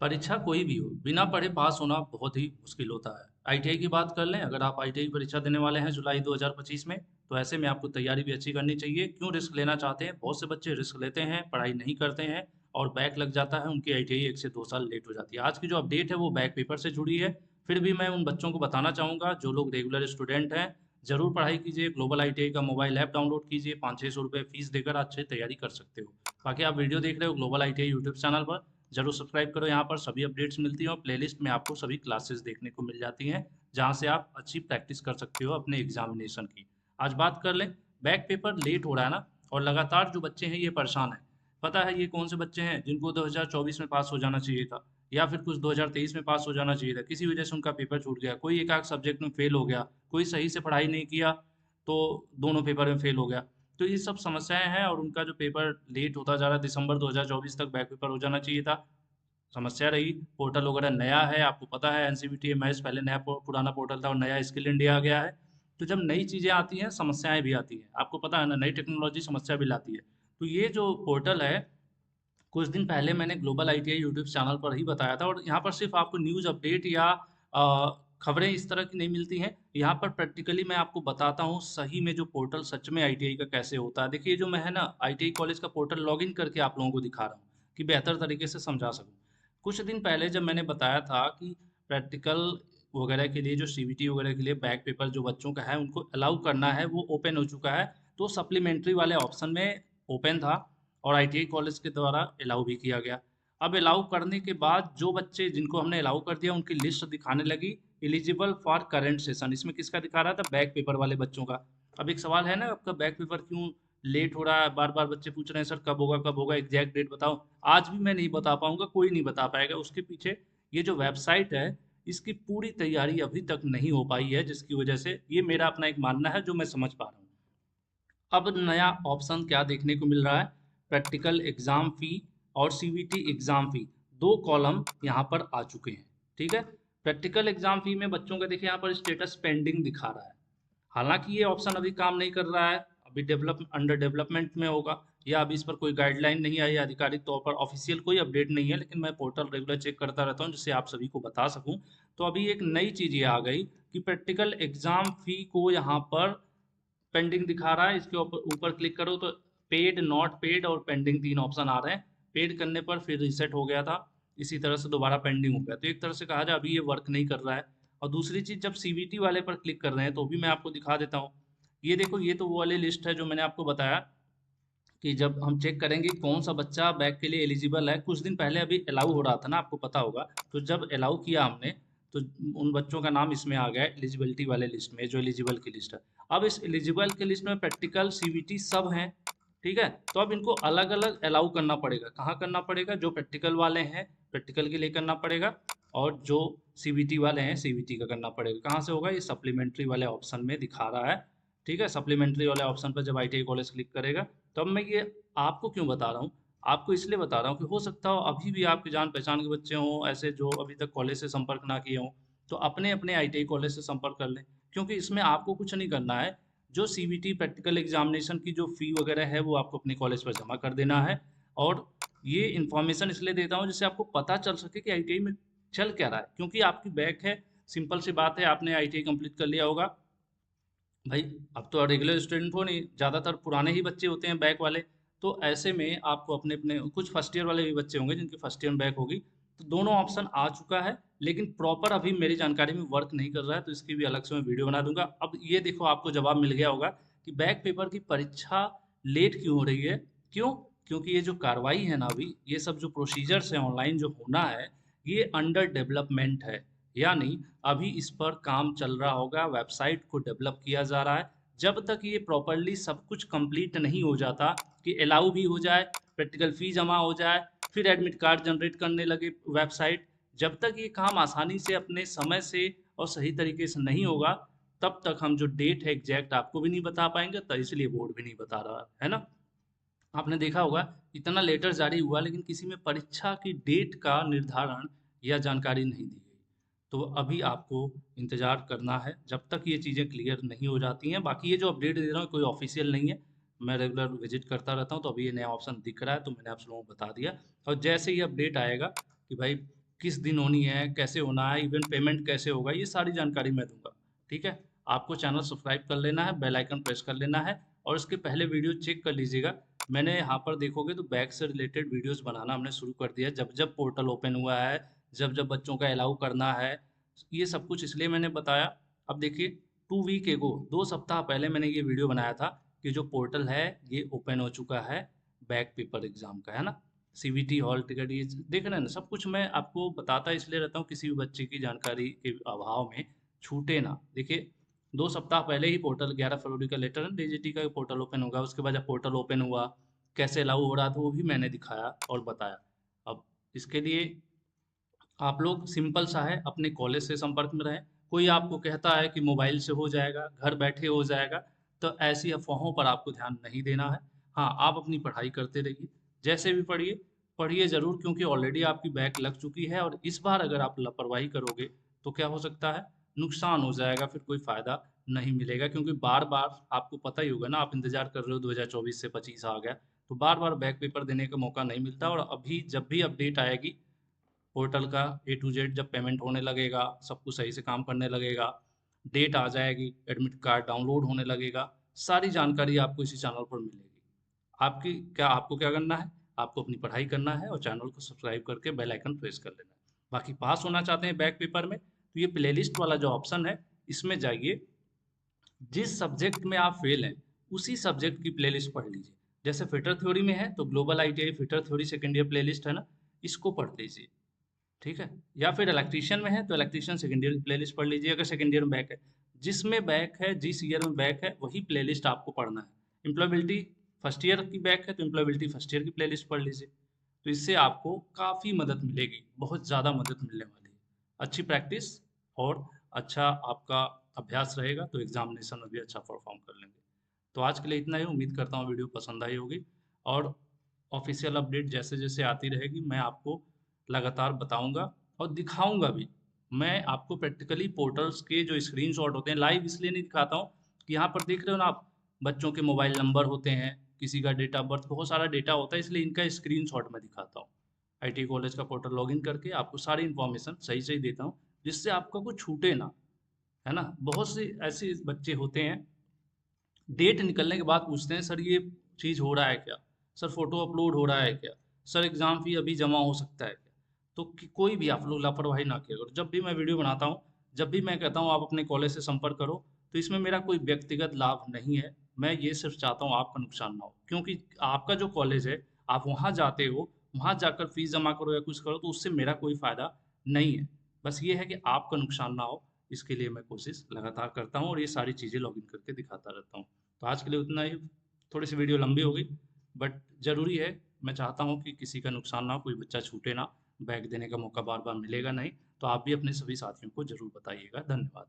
परीक्षा कोई भी हो, बिना पढ़े पास होना बहुत ही मुश्किल होता है। आईटीआई की बात कर लें, अगर आप आईटीआई की परीक्षा देने वाले हैं जुलाई 2025 में, तो ऐसे में आपको तैयारी भी अच्छी करनी चाहिए। क्यों रिस्क लेना चाहते हैं? बहुत से बच्चे रिस्क लेते हैं, पढ़ाई नहीं करते हैं और बैक लग जाता है, उनकी आईटीआई 1 से 2 साल लेट हो जाती है। आज की जो अपडेट है वो बैक पेपर से जुड़ी है। फिर भी मैं उन बच्चों को बताना चाहूँगा जो लोग रेगुलर स्टूडेंट हैं, ज़रूर पढ़ाई कीजिए। ग्लोबल आईटीआई का मोबाइल ऐप डाउनलोड कीजिए, 500-600 रुपये फीस देकर अच्छी तैयारी कर सकते हो। बाकी आप वीडियो देख रहे हो ग्लोबल आईटीआई यूट्यूब चैनल पर, जरूर सब्सक्राइब करो। यहाँ पर सभी अपडेट्स मिलती हैं और प्लेलिस्ट में आपको सभी क्लासेस देखने को मिल जाती हैं, जहाँ से आप अच्छी प्रैक्टिस कर सकते हो अपने एग्जामिनेशन की। आज बात कर लें, बैक पेपर लेट हो रहा है ना, और लगातार जो बच्चे हैं ये परेशान हैं। पता है ये कौन से बच्चे हैं जिनको 2024 में पास हो जाना चाहिए था, या फिर कुछ 2023 में पास हो जाना चाहिए था, किसी वजह से उनका पेपर छूट गया, कोई एक आध सब्जेक्ट में फेल हो गया, कोई सही से पढ़ाई नहीं किया तो दोनों पेपर में फेल हो गया। तो ये सब समस्याएं हैं और उनका जो पेपर लेट होता जा रहा है, दिसंबर 2024 तक बैक पेपर हो जाना चाहिए था। समस्या रही। पोर्टल वगैरह नया है, आपको पता है एनसीवीटी एमआईएस पहले नया पुराना पोर्टल था और नया स्किल इंडिया आ गया है। तो जब नई चीज़ें आती हैं समस्याएं भी आती हैं, आपको पता है ना, नई टेक्नोलॉजी समस्या भी लाती है। तो ये जो पोर्टल है, कुछ दिन पहले मैंने ग्लोबल आईटीआई यूट्यूब चैनल पर ही बताया था, और यहाँ पर सिर्फ आपको न्यूज़ अपडेट या खबरें इस तरह की नहीं मिलती हैं। यहाँ पर प्रैक्टिकली मैं आपको बताता हूँ सही में जो पोर्टल सच में आईटीआई का कैसे होता है। देखिए जो मैं है ना आईटीआई कॉलेज का पोर्टल लॉगिन करके आप लोगों को दिखा रहा हूँ कि बेहतर तरीके से समझा सकूँ। कुछ दिन पहले जब मैंने बताया था कि प्रैक्टिकल वगैरह के लिए, जो सीबीटी वगैरह के लिए बैक पेपर जो बच्चों का है उनको अलाउ करना है, वो ओपन हो चुका है। तो सप्लीमेंट्री वाले ऑप्शन में ओपन था और आईटीआई कॉलेज के द्वारा अलाउ भी किया गया। अब अलाउ करने के बाद जो बच्चे जिनको हमने अलाउ कर दिया उनकी लिस्ट दिखाने लगी, एलिजिबल फॉर करंट सेशन। इसमें किसका दिखा रहा था? बैक पेपर वाले बच्चों का। अब एक सवाल है ना, आपका बैक पेपर क्यों लेट हो रहा है? बार बार बच्चे पूछ रहे हैं सर कब होगा, कब होगा, एग्जैक्ट डेट बताओ। आज भी मैं नहीं बता पाऊंगा, कोई नहीं बता पाएगा। उसके पीछे ये जो वेबसाइट है, इसकी पूरी तैयारी अभी तक नहीं हो पाई है, जिसकी वजह से ये मेरा अपना एक मानना है जो मैं समझ पा रहा हूँ। अब नया ऑप्शन क्या देखने को मिल रहा है? प्रैक्टिकल एग्जाम फी और सीवीटी एग्जाम फी, दो कॉलम यहाँ पर आ चुके हैं। ठीक है। प्रैक्टिकल एग्जाम फी में बच्चों का देखिए यहाँ पर स्टेटस पेंडिंग दिखा रहा है। हालांकि ये ऑप्शन अभी काम नहीं कर रहा है, अभी डेवलप अंडर डेवलपमेंट में होगा, या अभी इस पर कोई गाइडलाइन नहीं आई है, आधिकारिक तौर पर ऑफिशियल कोई अपडेट नहीं है, लेकिन मैं पोर्टल रेगुलर चेक करता रहता हूँ जिससे आप सभी को बता सकूँ। तो अभी एक नई चीज़ ये आ गई कि प्रैक्टिकल एग्जाम फी को यहाँ पर पेंडिंग दिखा रहा है। इसके ऊपर ऊपर क्लिक करो तो पेड, नॉट पेड और पेंडिंग तीन ऑप्शन आ रहे हैं। पेड करने पर फिर रीसेट हो गया था, इसी तरह से दोबारा पेंडिंग हो गया। तो एक तरह से कहा जाए अभी ये वर्क नहीं कर रहा है। और दूसरी चीज़, जब सीवीटी वाले पर क्लिक कर रहे हैं तो भी मैं आपको दिखा देता हूँ। ये देखो, ये तो वो वाली लिस्ट है जो मैंने आपको बताया कि जब हम चेक करेंगे कौन सा बच्चा बैक के लिए एलिजिबल है। कुछ दिन पहले अभी अलाउ हो रहा था ना, आपको पता होगा। तो जब अलाउ किया हमने, तो उन बच्चों का नाम इसमें आ गया एलिजिबिलिटी वाले लिस्ट में, जो एलिजिबल की लिस्ट है। अब इस एलिजिबल के लिस्ट में प्रैक्टिकल सीवीटी सब हैं। ठीक है। तो अब इनको अलग अलग अलाउ करना पड़ेगा। कहाँ करना पड़ेगा? जो प्रैक्टिकल वाले हैं प्रैक्टिकल के लिए करना पड़ेगा, और जो सीवीटी वाले हैं सीवीटी का करना पड़ेगा। कहाँ से होगा? ये सप्लीमेंट्री वाले ऑप्शन में दिखा रहा है। ठीक है। सप्लीमेंट्री वाले ऑप्शन पर जब आईटीआई कॉलेज क्लिक करेगा, तब मैं ये आपको क्यों बता रहा हूँ? आपको इसलिए बता रहा हूँ कि हो सकता हो अभी भी आपके जान पहचान के बच्चे हों ऐसे जो अभी तक कॉलेज से संपर्क ना किए हों, तो अपने अपने आईटीआई कॉलेज से संपर्क कर लें। क्योंकि इसमें आपको कुछ नहीं करना है। जो सीबीटी प्रैक्टिकल एग्जामिनेशन की जो फी वगैरह है वो आपको अपने कॉलेज पर जमा कर देना है। और ये इन्फॉर्मेशन इसलिए देता हूँ जिससे आपको पता चल सके कि आईटीआई में चल क्या रहा है। क्योंकि आपकी बैक है, सिंपल सी बात है, आपने आईटीआई कंप्लीट कर लिया होगा भाई, अब तो रेगुलर स्टूडेंट हो नहीं, ज़्यादातर पुराने ही बच्चे होते हैं बैक वाले। तो ऐसे में आपको अपने अपने कुछ फर्स्ट ईयर वाले भी बच्चे होंगे जिनकी फर्स्ट ईयर में बैक होगी। तो दोनों ऑप्शन आ चुका है, लेकिन प्रॉपर अभी मेरी जानकारी में वर्क नहीं कर रहा है, तो इसकी भी अलग से मैं वीडियो बना दूंगा। अब ये देखो, आपको जवाब मिल गया होगा कि बैक पेपर की परीक्षा लेट क्यों हो रही है। क्यों? क्योंकि ये जो कार्रवाई है ना, अभी ये सब जो प्रोसीजर्स हैं ऑनलाइन जो होना है, ये अंडर डेवलपमेंट है। यानी अभी इस पर काम चल रहा होगा, वेबसाइट को डेवलप किया जा रहा है। जब तक ये प्रॉपरली सब कुछ कंप्लीट नहीं हो जाता, कि अलाउ भी हो जाए, प्रैक्टिकल फी जमा हो जाए, फिर एडमिट कार्ड जनरेट करने लगे वेबसाइट, जब तक ये काम आसानी से अपने समय से और सही तरीके से नहीं होगा, तब तक हम जो डेट है एग्जैक्ट आपको भी नहीं बता पाएंगे, तो इसलिए बोर्ड भी नहीं बता रहा है ना। आपने देखा होगा इतना लेटर जारी हुआ, लेकिन किसी में परीक्षा की डेट का निर्धारण या जानकारी नहीं दी गई। तो अभी आपको इंतजार करना है जब तक ये चीज़ें क्लियर नहीं हो जाती हैं। बाकी ये जो अपडेट दे रहा हूँ कोई ऑफिशियल नहीं है, मैं रेगुलर विजिट करता रहता हूँ, तो अभी ये नया ऑप्शन दिख रहा है तो मैंने आप लोगों को बता दिया। और जैसे ही अपडेट आएगा कि भाई किस दिन होनी है, कैसे होना है, इवन पेमेंट कैसे होगा, ये सारी जानकारी मैं दूंगा। ठीक है, आपको चैनल सब्सक्राइब कर लेना है, बेल आइकन प्रेस कर लेना है, और उसके पहले वीडियो चेक कर लीजिएगा। मैंने यहाँ पर देखोगे तो बैक से रिलेटेड वीडियोस बनाना हमने शुरू कर दिया है, जब जब पोर्टल ओपन हुआ है, जब जब बच्चों का अलाउ करना है, ये सब कुछ इसलिए मैंने बताया। अब देखिए, 2 वीक एगो, 2 सप्ताह पहले मैंने ये वीडियो बनाया था कि जो पोर्टल है ये ओपन हो चुका है बैक पेपर एग्जाम का, है ना। सीवीटी हॉल टिकट ये देख रहे हैं ना, सब कुछ मैं आपको बताता इसलिए रहता हूँ, किसी भी बच्चे की जानकारी के अभाव में छूटे ना। देखिए, 2 सप्ताह पहले ही पोर्टल, 11 फरवरी का लेटर है, डीजीटी का पोर्टल ओपन होगा, उसके बाद जब पोर्टल ओपन हुआ, कैसे लागू हो रहा था वो भी मैंने दिखाया और बताया। अब इसके लिए आप लोग सिंपल सा है, अपने कॉलेज से संपर्क में रहें। कोई आपको कहता है कि मोबाइल से हो जाएगा, घर बैठे हो जाएगा, तो ऐसी अफवाहों पर आपको ध्यान नहीं देना है। हाँ, आप अपनी पढ़ाई करते रहिए, जैसे भी पढ़िए, पढ़िए ज़रूर, क्योंकि ऑलरेडी आपकी बैक लग चुकी है, और इस बार अगर आप लापरवाही करोगे तो क्या हो सकता है, नुकसान हो जाएगा, फिर कोई फ़ायदा नहीं मिलेगा। क्योंकि बार बार आपको पता ही होगा ना, आप इंतजार कर रहे हो 2024 से 25 आ गया, तो बार बार बैक पेपर देने का मौका नहीं मिलता। और अभी जब भी अपडेट आएगी पोर्टल का ए टू जेड, जब पेमेंट होने लगेगा, सब कुछ सही से काम करने लगेगा, डेट आ जाएगी, एडमिट कार्ड डाउनलोड होने लगेगा, सारी जानकारी आपको इसी चैनल पर मिलेगी। आपको क्या करना है, आपको अपनी पढ़ाई करना है और चैनल को सब्सक्राइब करके बेल आइकन प्रेस कर लेना है। बाकी पास होना चाहते हैं बैक पेपर में, तो ये प्लेलिस्ट वाला जो ऑप्शन है, इसमें जाइए, जिस सब्जेक्ट में आप फेल हैं उसी सब्जेक्ट की प्लेलिस्ट पढ़ लीजिए। जैसे फिटर थ्योरी में है तो global ITI fitter theory second year playlist है ना, इसको पढ़ लीजिए। ठीक है, या फिर इलेक्ट्रीशियन में है तो इलेक्ट्रीशियन सेकेंड ईयर की प्लेलिस्ट पढ़ लीजिए, अगर सेकेंड ईयर में बैक है। जिसमें बैक है, जिस ईयर में बैक है, वही प्लेलिस्ट आपको पढ़ना है। एम्प्लॉयबिलिटी फर्स्ट ईयर की बैक है तो एम्प्लॉयबिलिटी फर्स्ट ईयर की प्लेलिस्ट पढ़ लीजिए। तो इससे आपको काफ़ी मदद मिलेगी, बहुत ज़्यादा मदद मिलने वाली है। अच्छी प्रैक्टिस और अच्छा आपका अभ्यास रहेगा तो एग्जामिनेशन में भी अच्छा परफॉर्म कर लेंगे। तो आज के लिए इतना ही, उम्मीद करता हूँ वीडियो पसंद आई होगी, और ऑफिशियल अपडेट जैसे जैसे आती रहेगी मैं आपको लगातार बताऊंगा और दिखाऊंगा भी। मैं आपको प्रैक्टिकली पोर्टल्स के जो स्क्रीनशॉट होते हैं, लाइव इसलिए नहीं दिखाता हूँ कि यहाँ पर देख रहे हो ना आप, बच्चों के मोबाइल नंबर होते हैं, किसी का डेट ऑफ बर्थ, बहुत सारा डेटा होता है, इसलिए इनका स्क्रीनशॉट मैं दिखाता हूँ। आईटी कॉलेज का पोर्टल लॉगिन करके आपको सारी इन्फॉर्मेशन सही सही देता हूँ, जिससे आपका कुछ छूटे ना, है ना। बहुत से ऐसे बच्चे होते हैं, डेट निकलने के बाद पूछते हैं, सर ये चीज़ हो रहा है क्या, सर फोटो अपलोड हो रहा है क्या, सर एग्ज़ाम फी अभी जमा हो सकता है क्या। तो कोई भी आप लोग लापरवाही ना किया करो। जब भी मैं वीडियो बनाता हूँ, जब भी मैं कहता हूँ आप अपने कॉलेज से संपर्क करो, तो इसमें मेरा कोई व्यक्तिगत लाभ नहीं है। मैं ये सिर्फ चाहता हूँ आपका नुकसान ना हो, क्योंकि आपका जो कॉलेज है, आप वहाँ जाते हो, वहाँ जाकर फीस जमा करो या कुछ करो, तो उससे मेरा कोई फ़ायदा नहीं है। बस ये है कि आपका नुकसान ना हो, इसके लिए मैं कोशिश लगातार करता हूँ और ये सारी चीज़ें लॉगिन करके दिखाता रहता हूँ। तो आज के लिए उतना ही। थोड़ी सी वीडियो लंबी हो गई, बट ज़रूरी है, मैं चाहता हूँ कि किसी का नुकसान ना हो, कोई बच्चा छूटे ना, बैग देने का मौका बार बार मिलेगा नहीं। तो आप भी अपने सभी साथियों को ज़रूर बताइएगा। धन्यवाद।